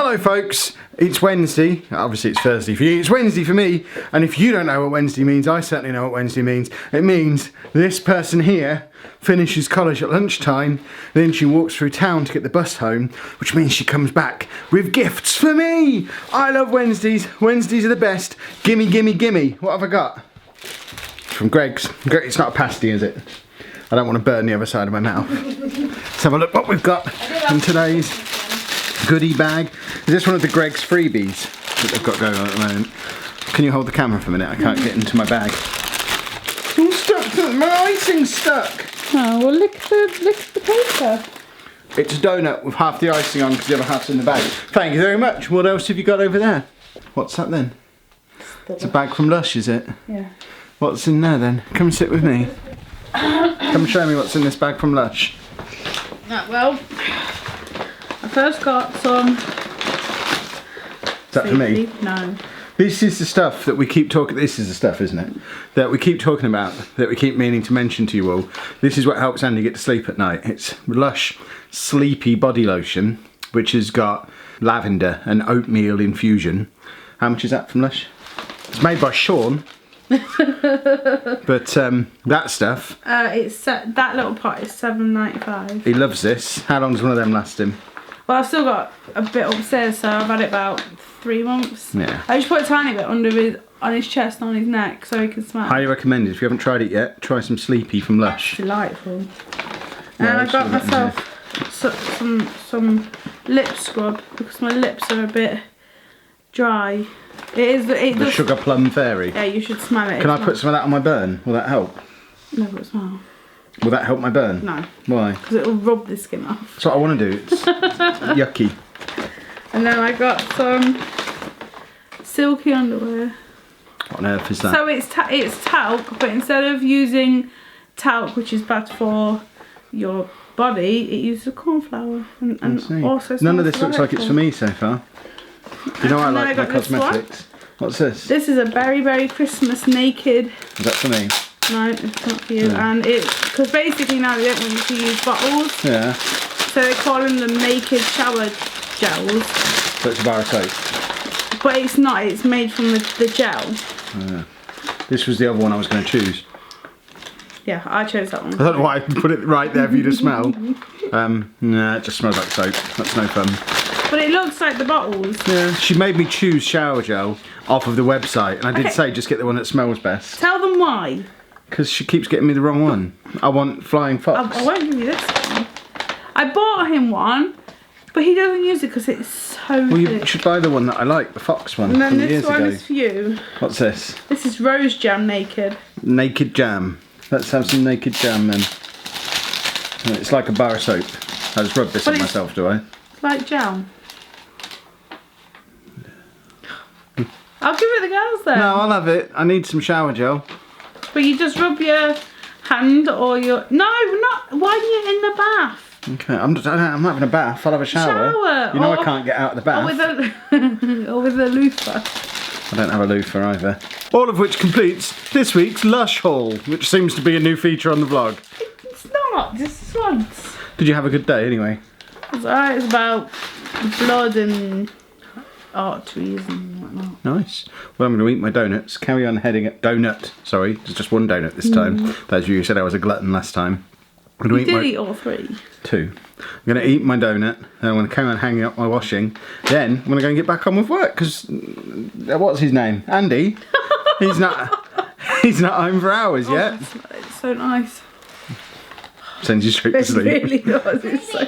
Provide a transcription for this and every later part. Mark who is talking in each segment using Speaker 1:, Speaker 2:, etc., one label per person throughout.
Speaker 1: Hello folks, it's Wednesday. Obviously it's Thursday for you, it's Wednesday for me. And if you don't know what Wednesday means, I certainly know what Wednesday means. It means this person here finishes college at lunchtime, then she walks through town to get the bus home, which means she comes back with gifts for me. I love Wednesdays. Wednesdays are the best. Gimme, gimme, gimme. What have I got? From Greg's. It's not a pasty, is it? I don't want to burn the other side of my mouth. Let's have a look what we've got in today's goodie bag. Is this one of the Greg's freebies that they've got going on at the moment? Can you hold the camera for a minute? I can't get into my bag. It's all stuck. My icing's stuck.
Speaker 2: Oh, well lick the paper.
Speaker 1: It's a donut with half the icing on because the other half's in the bag. Thank you very much. What else have you got over there? What's that then? It's a bag from Lush, is it?
Speaker 2: Yeah.
Speaker 1: What's in there then? Come sit with me. Come show me what's in this bag from Lush.
Speaker 2: Well, I first got some.
Speaker 1: Is that for me?
Speaker 2: No.
Speaker 1: This is the stuff that we keep talking. This is the stuff, isn't it? That we keep talking about. That we keep meaning to mention to you all. This is what helps Andy get to sleep at night. It's Lush Sleepy Body Lotion, which has got lavender and oatmeal infusion. How much is that from Lush? It's made by Sean. But that stuff.
Speaker 2: It's that little pot is $7.95.
Speaker 1: He loves this. How long does one of them last him?
Speaker 2: Well, I've still got a bit upstairs, so I've had it about 3 months.
Speaker 1: Yeah.
Speaker 2: I just put a tiny bit on his chest, on his neck, so he can smell.
Speaker 1: Highly recommended. If you haven't tried it yet, try some Sleepy from Lush.
Speaker 2: Delightful.
Speaker 1: Yeah,
Speaker 2: And I got myself some lip scrub because my lips are a bit dry.
Speaker 1: The Sugar Plum Fairy.
Speaker 2: Yeah, you should smell it.
Speaker 1: Can I put some of that on my burn? Will that help?
Speaker 2: No, but smell.
Speaker 1: Will that help my burn?
Speaker 2: No.
Speaker 1: Why?
Speaker 2: Because it will rub the skin off.
Speaker 1: That's what I want to do. It's yucky.
Speaker 2: And then I got some silky underwear.
Speaker 1: What on earth is that?
Speaker 2: So it's talc, but instead of using talc, which is bad for your body, it uses corn flour. And also
Speaker 1: none of this looks like it's for me so far. You know I like my cosmetics. What's this?
Speaker 2: This is a Berry Berry Christmas Naked.
Speaker 1: Is that for me?
Speaker 2: No, it's not for you.
Speaker 1: No.
Speaker 2: And it's because basically now they don't want you to use bottles.
Speaker 1: Yeah.
Speaker 2: So they're calling them naked shower gels.
Speaker 1: So it's a bar of soap.
Speaker 2: But it's not. It's made from the gel.
Speaker 1: Yeah. This was the other one I was going to choose.
Speaker 2: Yeah, I chose that one.
Speaker 1: I don't know why I put it right there for you to smell. Nah, it just smells like soap. That's no fun.
Speaker 2: But it looks like the bottles.
Speaker 1: Yeah, she made me choose shower gel off of the website, and I did say just get the one that smells best.
Speaker 2: Tell them why.
Speaker 1: Because she keeps getting me the wrong one. I want Flying Fox.
Speaker 2: I won't give you this one. I bought him one, but he doesn't use it because it's so
Speaker 1: Well, you
Speaker 2: thick.
Speaker 1: should buy the one that I like, the Fox one
Speaker 2: And then
Speaker 1: from
Speaker 2: this
Speaker 1: years
Speaker 2: one
Speaker 1: ago.
Speaker 2: is for you.
Speaker 1: What's this?
Speaker 2: This is Rose Jam Naked.
Speaker 1: Naked Jam. Let's have some Naked Jam then. It's like a bar of soap. I just rub this on myself, do I?
Speaker 2: It's like jam. I'll give it the girls then.
Speaker 1: No, I'll have it. I need some shower gel.
Speaker 2: But you just rub your hand or your... No, not while you're in the bath.
Speaker 1: Okay, I'm having a bath. I'll have a shower. You know I can't get out of the bath.
Speaker 2: Or with a loofah.
Speaker 1: I don't have a loofah either. All of which completes this week's Lush haul, which seems to be a new feature on the vlog.
Speaker 2: It's not, just once.
Speaker 1: Did you have a good day anyway?
Speaker 2: It's alright, it's about blood and arteries and whatnot.
Speaker 1: Nice. Well, I'm going to eat my donuts. Carry on heading at donut. Sorry, there's just one donut this time. Those of you who said I was a glutton last time.
Speaker 2: You did eat all 3.
Speaker 1: 2. I'm going to eat my donut. Then I'm going to carry on hanging up my washing. Then I'm going to go and get back on with work because what's his name? Andy. He's not home for hours yet.
Speaker 2: It's so nice.
Speaker 1: Sends you straight to
Speaker 2: It
Speaker 1: sleep.
Speaker 2: really does. It's so...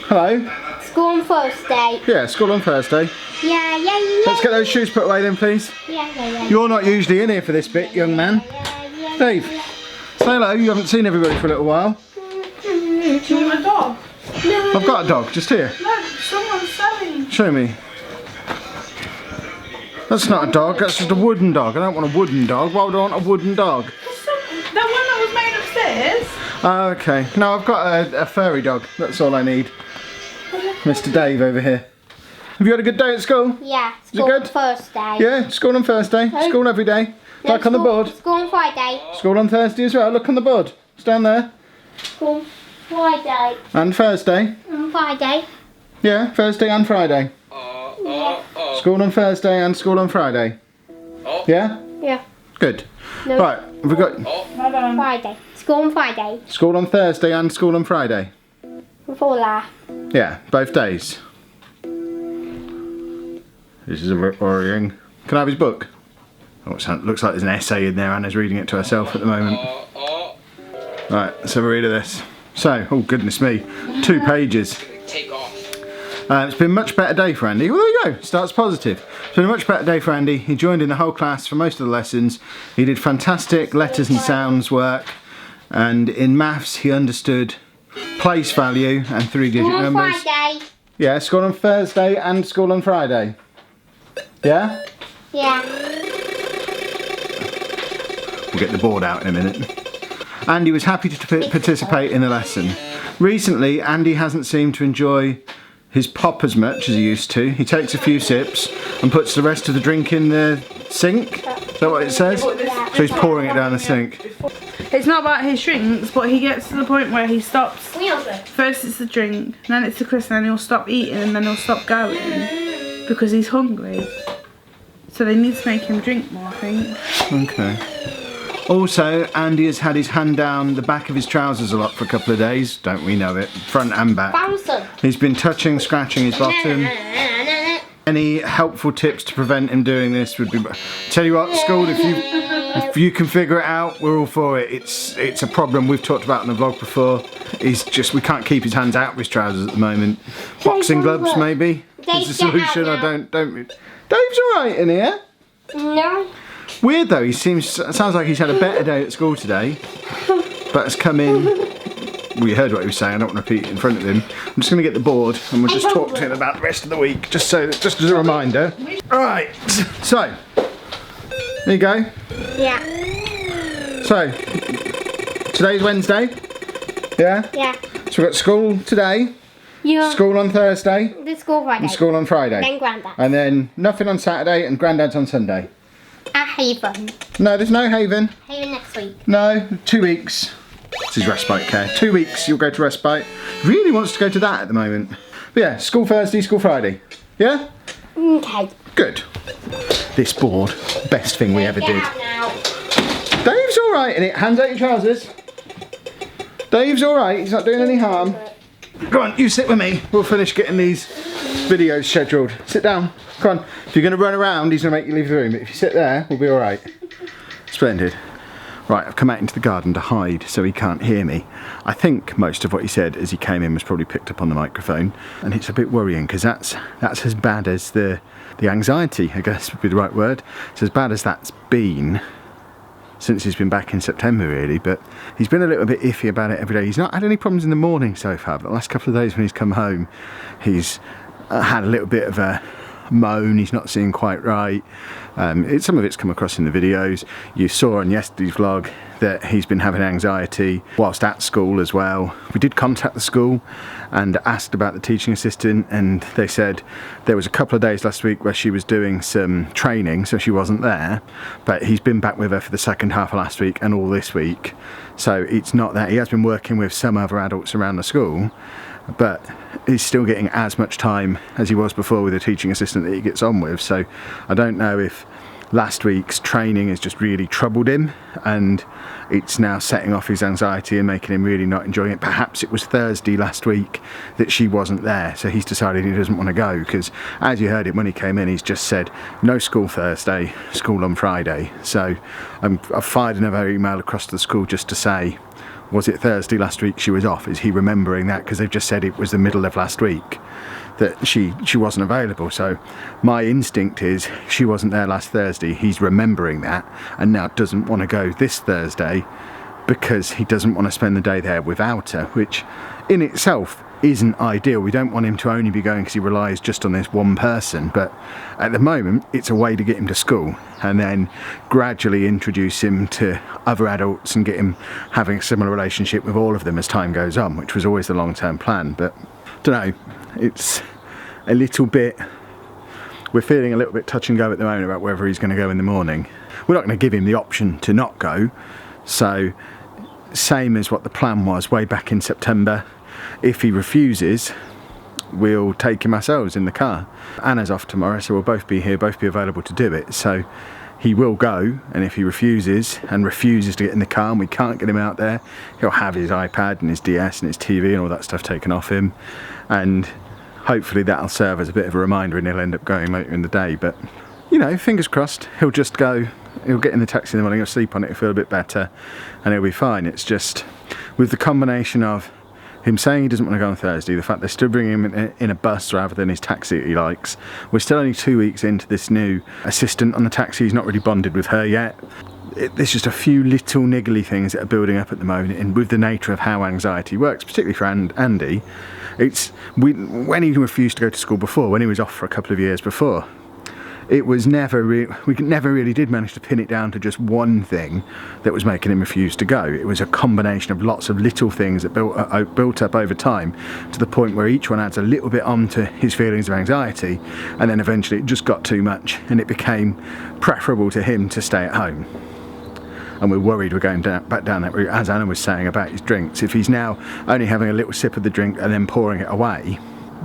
Speaker 1: Hello.
Speaker 3: School on Thursday.
Speaker 1: Yeah, school on Thursday.
Speaker 3: Yeah.
Speaker 1: Let's get those shoes put away then, please.
Speaker 3: Yeah.
Speaker 1: You're not usually in here for this bit, young man. Dave, say hello. You haven't seen everybody for a little while.
Speaker 2: Do you want a dog?
Speaker 3: No.
Speaker 1: I've got a dog, just here.
Speaker 2: No, someone's selling.
Speaker 1: Show me. That's not a dog, that's just a wooden dog. I don't want a wooden dog. Why would I want a wooden dog?
Speaker 2: That one that was made upstairs.
Speaker 1: Oh, okay. No, I've got a furry dog. That's all I need. Mr. Dave over here. Have you had a good day at school?
Speaker 3: Yeah.
Speaker 1: Is it
Speaker 3: School
Speaker 1: good?
Speaker 3: on Thursday.
Speaker 1: Yeah, school on Thursday. School every day.
Speaker 3: No,
Speaker 1: Like on the board.
Speaker 3: School on Friday.
Speaker 1: School on Thursday as well. Look on the board. It's down there.
Speaker 3: School on Friday.
Speaker 1: And Thursday.
Speaker 3: On Friday.
Speaker 1: Yeah, Thursday and Friday. School on Thursday and school on Friday. Yeah?
Speaker 3: Yeah.
Speaker 1: Good.
Speaker 3: No.
Speaker 1: Right, have we got
Speaker 2: Well done.
Speaker 3: Friday. School on Friday.
Speaker 1: school on Thursday and school on Friday?
Speaker 3: Before that.
Speaker 1: Yeah, both days. This is a bit worrying. Can I have his book? Oh, it looks like there's an essay in there. Anna's reading it to herself at the moment. Right, let's have a read of this. So, oh goodness me, 2 pages.
Speaker 4: Take off.
Speaker 1: It's been a much better day for Andy. Well, there you go, starts positive. It's been a much better day for Andy. He joined in the whole class for most of the lessons. He did fantastic letters and sounds work. And in maths, he understood place value and 3-digit
Speaker 3: School on
Speaker 1: numbers.
Speaker 3: Friday.
Speaker 1: Yeah, school on Thursday and school on Friday. Yeah?
Speaker 3: Yeah.
Speaker 1: We'll get the board out in a minute. Andy was happy to participate in the lesson. Recently, Andy hasn't seemed to enjoy his pop as much as he used to. He takes a few sips and puts the rest of the drink in the sink. Is that what it says? So he's pouring it down the sink.
Speaker 2: It's not about his drinks, but he gets to the point where he stops. First it's the drink, then it's the crisp, and then he'll stop eating, and then he'll stop going because he's hungry. So they need to make him drink more, I think.
Speaker 1: Okay. Also, Andy has had his hand down the back of his trousers a lot for a couple of days. Don't we know it? Front and back.
Speaker 3: Bouncing.
Speaker 1: He's been touching, scratching his bottom. Any helpful tips to prevent him doing this would be... Tell you what, school, if you can figure it out, we're all for it. It's a problem we've talked about in the vlog before. He's just, we can't keep his hands out of his trousers at the moment. Boxing gloves, maybe, is the solution. I don't... Dave's alright in here.
Speaker 3: No.
Speaker 1: Weird though, sounds like he's had a better day at school today, but has come in. We heard what he was saying, I don't want to repeat it in front of him. I'm just going to get the board and we'll just talk to him about the rest of the week, just as a reminder. Alright, so, there you go.
Speaker 3: Yeah.
Speaker 1: So, today's Wednesday, yeah?
Speaker 3: Yeah.
Speaker 1: So we've got school today,
Speaker 3: Yeah.
Speaker 1: school on Thursday,
Speaker 3: The school Friday.
Speaker 1: and school on Friday.
Speaker 3: Then Grandad.
Speaker 1: And then nothing on Saturday and Grandad's on Sunday.
Speaker 3: At Haven.
Speaker 1: No, there's no Haven.
Speaker 3: Haven next week.
Speaker 1: No, 2 weeks. This is respite care. 2 weeks you'll go to respite. Really wants to go to that at the moment. But yeah, school Thursday, school Friday. Yeah?
Speaker 3: Okay.
Speaker 1: Good. This board, best thing we ever
Speaker 3: Get
Speaker 1: did.
Speaker 3: out now.
Speaker 1: Dave's alright in it. Hands out your trousers. Dave's alright, he's not doing any harm. Go on, you sit with me. We'll finish getting these videos scheduled. Sit down. Come on. If you're going to run around, he's going to make you leave the room. But if you sit there, we'll be alright. Splendid. Right, I've come out into the garden to hide so he can't hear me. I think most of what he said as he came in was probably picked up on the microphone. And it's a bit worrying because that's as bad as the anxiety, I guess would be the right word. It's as bad as that's been since he's been back in September really, but he's been a little bit iffy about it every day. He's not had any problems in the morning so far, but the last couple of days when he's come home, he's had a little bit of a moan. He's not seeing quite right. Some of it's come across in the videos. You saw on yesterday's vlog that he's been having anxiety whilst at school as well. We did contact the school and asked about the teaching assistant, and they said there was a couple of days last week where she was doing some training, so she wasn't there, but he's been back with her for the second half of last week and all this week, so it's not that. He has been working with some other adults around the school, but he's still getting as much time as he was before with a teaching assistant that he gets on with. So I don't know if last week's training has just really troubled him and it's now setting off his anxiety and making him really not enjoying it. Perhaps it was Thursday last week that she wasn't there, so he's decided he doesn't want to go, because as you heard him when he came in, he's just said no school Thursday, school on Friday. So I've fired another email across to the school just to say, was it Thursday last week she was off? Is he remembering that? Because they've just said it was the middle of last week that she wasn't available. So my instinct is she wasn't there last Thursday. He's remembering that and now doesn't want to go this Thursday because he doesn't want to spend the day there without her, which in itself isn't ideal. We don't want him to only be going because he relies just on this one person, but at the moment it's a way to get him to school and then gradually introduce him to other adults and get him having a similar relationship with all of them as time goes on, which was always the long-term plan. But I don't know, it's a little bit, we're feeling a little bit touch and go at the moment about whether he's going to go in the morning. We're not going to give him the option to not go, so same as what the plan was way back in September. If he refuses, we'll take him ourselves in the car. Anna's off tomorrow, so we'll both be here, both be available to do it. So he will go, and if he refuses to get in the car and we can't get him out there, he'll have his iPad and his DS and his TV and all that stuff taken off him, and hopefully that'll serve as a bit of a reminder and he'll end up going later in the day. But you know, fingers crossed, he'll just go, he'll get in the taxi in the morning, he'll sleep on it, he'll feel a bit better, and he'll be fine. It's just, with the combination of him saying he doesn't want to go on Thursday, the fact they're still bringing him in a bus rather than his taxi that he likes. We're still only 2 weeks into this new assistant on the taxi, he's not really bonded with her yet. There's just a few little niggly things that are building up at the moment, and with the nature of how anxiety works, particularly for Andy, when he refused to go to school before, when he was off for a couple of years before, it was never we never really did manage to pin it down to just one thing that was making him refuse to go. It was a combination of lots of little things that built up over time, to the point where each one adds a little bit onto his feelings of anxiety, and then eventually it just got too much and it became preferable to him to stay at home. And we're worried we're going back down that route, as Anna was saying about his drinks. If he's now only having a little sip of the drink and then pouring it away,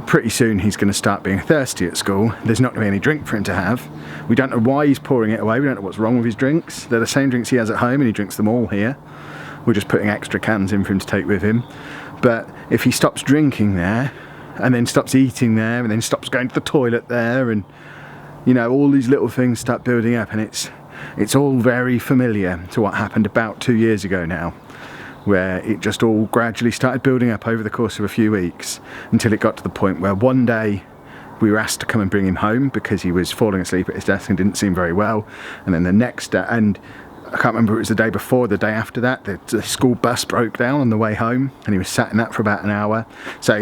Speaker 1: pretty soon he's going to start being thirsty at school. There's not going to be any drink for him to have. We don't know why he's pouring it away. We don't know what's wrong with his drinks. They're the same drinks he has at home and he drinks them all here. We're just putting extra cans in for him to take with him. But if he stops drinking there, and then stops eating there, and then stops going to the toilet there, and you know, all these little things start building up, and it's all very familiar to what happened about 2 years ago now, where it just all gradually started building up over the course of a few weeks, until it got to the point where one day we were asked to come and bring him home because he was falling asleep at his desk and didn't seem very well. And then the next day, and I can't remember if it was the day before or the day after that, the school bus broke down on the way home, and he was sat in that for about an hour. So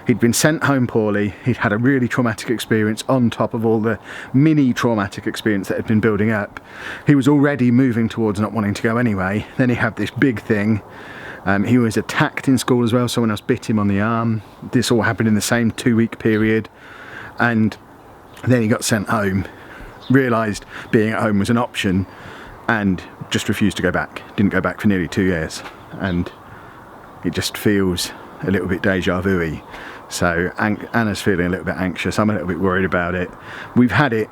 Speaker 1: he'd been sent home poorly, he'd had a really traumatic experience on top of all the mini traumatic experience that had been building up. He was already moving towards not wanting to go anyway. Then he had this big thing. He was attacked in school as well, someone else bit him on the arm. This all happened in the same 2-week period. And then he got sent home, realised being at home was an option, and just refused to go back. Didn't go back for nearly 2 years. And it just feels a little bit deja vu-y. So Anna's feeling a little bit anxious. I'm a little bit worried about it. We've had it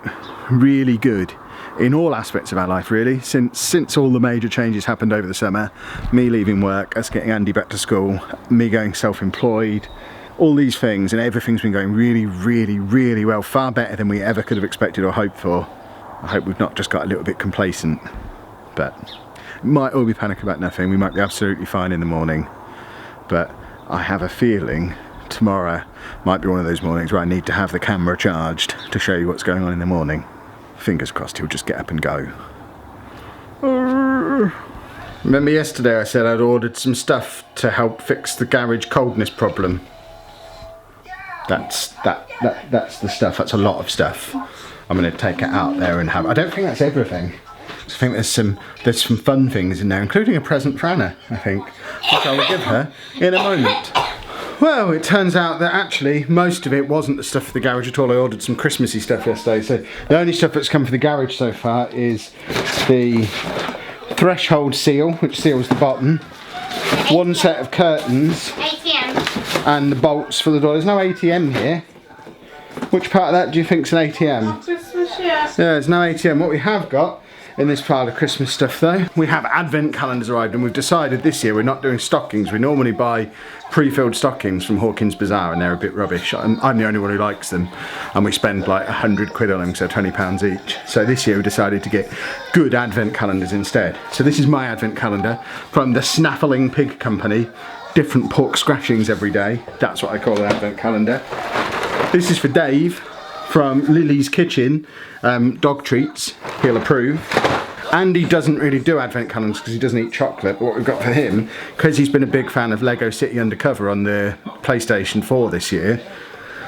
Speaker 1: really good in all aspects of our life, really, since all the major changes happened over the summer. Me leaving work, us getting Andy back to school, me going self-employed, all these things, and everything's been going really, really, really well, far better than we ever could have expected or hoped for. I hope we've not just got a little bit complacent, but it might all be panic about nothing. We might be absolutely fine in the morning, but I have a feeling tomorrow might be one of those mornings where I need to have the camera charged to show you what's going on in the morning. Fingers crossed he'll just get up and go. Remember yesterday I said I'd ordered some stuff to help fix the garage coldness problem? That's the stuff. That's a lot of stuff. I'm going to take it out there and have. I don't think that's everything. I think there's some fun things in there, including a present for Anna, I think, which I will give her in a moment. Well, it turns out that actually most of it wasn't the stuff for the garage at all. I ordered some Christmassy stuff yesterday, so the only stuff that's come for the garage so far is the threshold seal, which seals the bottom, one set of curtains,
Speaker 3: ATM,
Speaker 1: and the bolts for the door. There's no ATM here. Which part of that do you think's an ATM?
Speaker 2: Christmas, yeah.
Speaker 1: Yeah, there's no ATM. What we have got in this pile of Christmas stuff though, we have advent calendars arrived, and we've decided this year we're not doing stockings. We normally buy pre-filled stockings from Hawkins Bazaar and they're a bit rubbish. I'm the only one who likes them, and we spend like 100 quid on them, so £20 each. So this year we decided to get good advent calendars instead. So this is my advent calendar from the Snaffling Pig Company. Different pork scratchings every day. That's what I call an advent calendar. This is for Dave from Lily's Kitchen, dog treats, he'll approve. Andy doesn't really do advent calendars because he doesn't eat chocolate, but what we've got for him, because he's been a big fan of Lego City Undercover on the PlayStation 4 this year,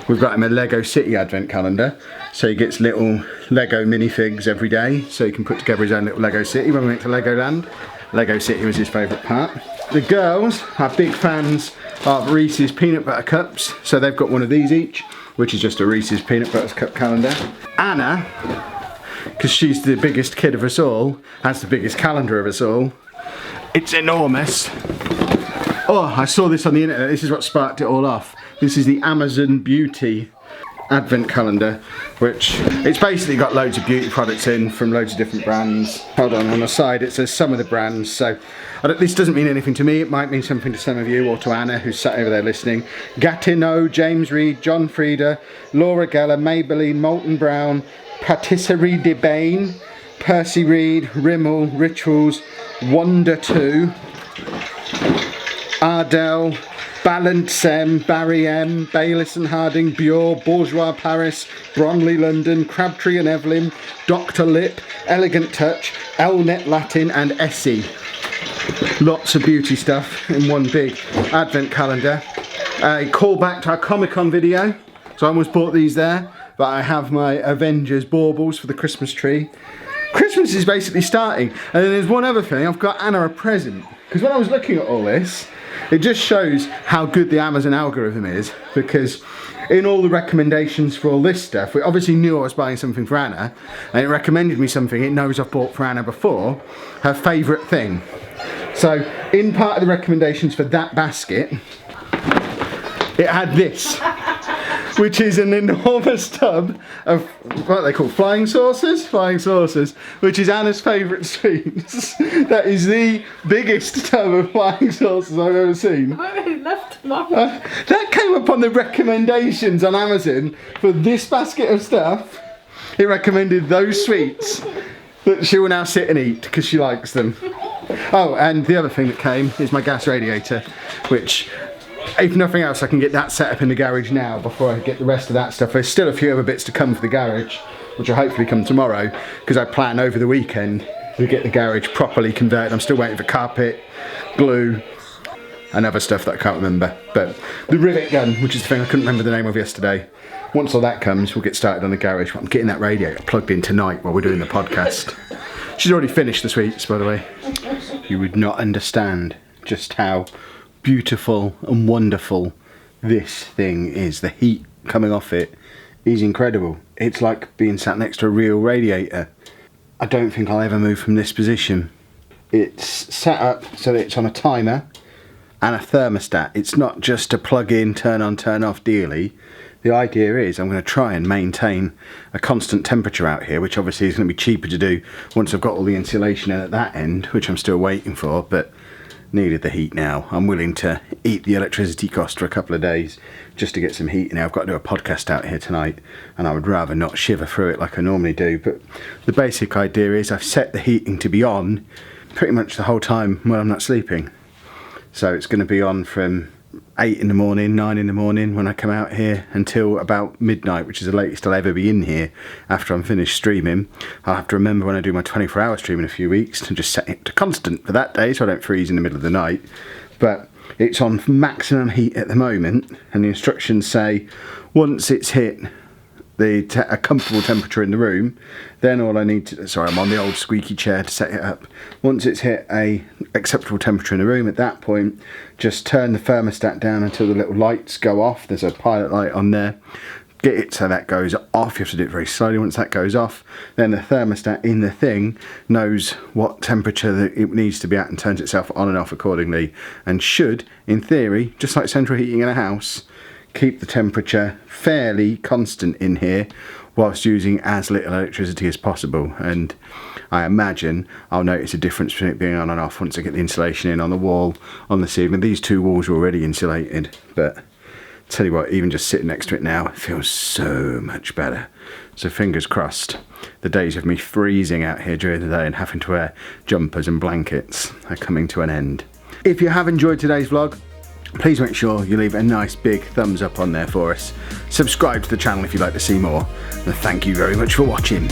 Speaker 1: we've got him a Lego City advent calendar. So he gets little Lego minifigs every day, so he can put together his own little Lego City when we went to Legoland. Lego City was his favourite part. The girls are big fans of Reese's Peanut Butter Cups, so they've got one of these each, which is just a Reese's Peanut Butter Cup calendar. Anna, because she's the biggest kid of us all, has the biggest calendar of us all. It's enormous. Oh, I saw this on the internet. This is what sparked it all off. This is the Amazon Beauty Advent calendar, which it's basically got loads of beauty products in from loads of different brands. Hold on the side it says some of the brands, so this doesn't mean anything to me. It might mean something to some of you, or to Anna who's sat over there listening. Gatineau, James Reed, John Frieda, Laura Geller, Maybelline, Molten Brown, Patisserie de Bain, Percy Reed, Rimmel, Rituals, Wonder 2, Ardell, Balancem, Barry M, Bayliss and Harding, Bure, Bourgeois Paris, Bronley London, Crabtree and Evelyn, Dr. Lip, Elegant Touch, Elnet Latin and Essie. Lots of beauty stuff in one big advent calendar. A callback to our Comic-Con video. So I almost bought these there, but I have my Avengers baubles for the Christmas tree. Christmas is basically starting, and then there's one other thing. I've got Anna a present, because when I was looking at all this, it just shows how good the Amazon algorithm is, because in all the recommendations for all this stuff, we obviously knew I was buying something for Anna, and it recommended me something it knows I've bought for Anna before, her favourite thing. So in part of the recommendations for that basket, it had this, which is an enormous tub of what they call flying saucers, which is Anna's favourite sweets. That is the biggest tub of flying saucers I've ever seen.
Speaker 2: I really left them on.
Speaker 1: That came up on the recommendations on Amazon for this basket of stuff. It recommended those sweets that she will now sit and eat because she likes them. Oh, and the other thing that came is my gas radiator, which, if nothing else, I can get that set up in the garage now before I get the rest of that stuff. There's still a few other bits to come for the garage, which will hopefully come tomorrow, because I plan over the weekend to get the garage properly converted. I'm still waiting for carpet, glue, and other stuff that I can't remember. But the rivet gun, which is the thing I couldn't remember the name of yesterday, once all that comes, we'll get started on the garage. I'm getting that radiator plugged in tonight while we're doing the podcast. She's already finished the sweets, by the way. You would not understand just how beautiful and wonderful this thing is. The heat coming off it is incredible. It's like being sat next to a real radiator. I don't think I'll ever move from this position. It's set up so that it's on a timer and a thermostat. It's not just a plug in, turn on, turn off dealy. The idea is I'm going to try and maintain a constant temperature out here, which obviously is going to be cheaper to do once I've got all the insulation in at that end, which I'm still waiting for, but needed the heat now. I'm willing to eat the electricity cost for a couple of days just to get some heat in. I've got to do a podcast out here tonight, and I would rather not shiver through it like I normally do. But the basic idea is I've set the heating to be on pretty much the whole time when I'm not sleeping. So it's going to be on from 8 in the morning, 9 in the morning when I come out here until about midnight, which is the latest I'll ever be in here after I'm finished streaming. I'll have to remember when I do my 24-hour stream in a few weeks to just set it to constant for that day so I don't freeze in the middle of the night. But it's on maximum heat at the moment, and the instructions say once it's hit a comfortable temperature in the room, then all I need to, sorry, I'm on the old squeaky chair to set it up. Once it's hit a acceptable temperature in the room, at that point, just turn the thermostat down until the little lights go off. There's a pilot light on there. Get it so that goes off. You have to do it very slowly. Once that goes off, then the thermostat in the thing knows what temperature that it needs to be at and turns itself on and off accordingly, and should, in theory, just like central heating in a house, keep the temperature fairly constant in here whilst using as little electricity as possible. And I imagine I'll notice a difference between it being on and off once I get the insulation in on the wall, on the ceiling. These two walls are already insulated, but tell you what, even just sitting next to it now, it feels so much better. So fingers crossed, the days of me freezing out here during the day and having to wear jumpers and blankets are coming to an end. If you have enjoyed today's vlog, please make sure you leave a nice big thumbs up on there for us. Subscribe to the channel if you'd like to see more. And thank you very much for watching.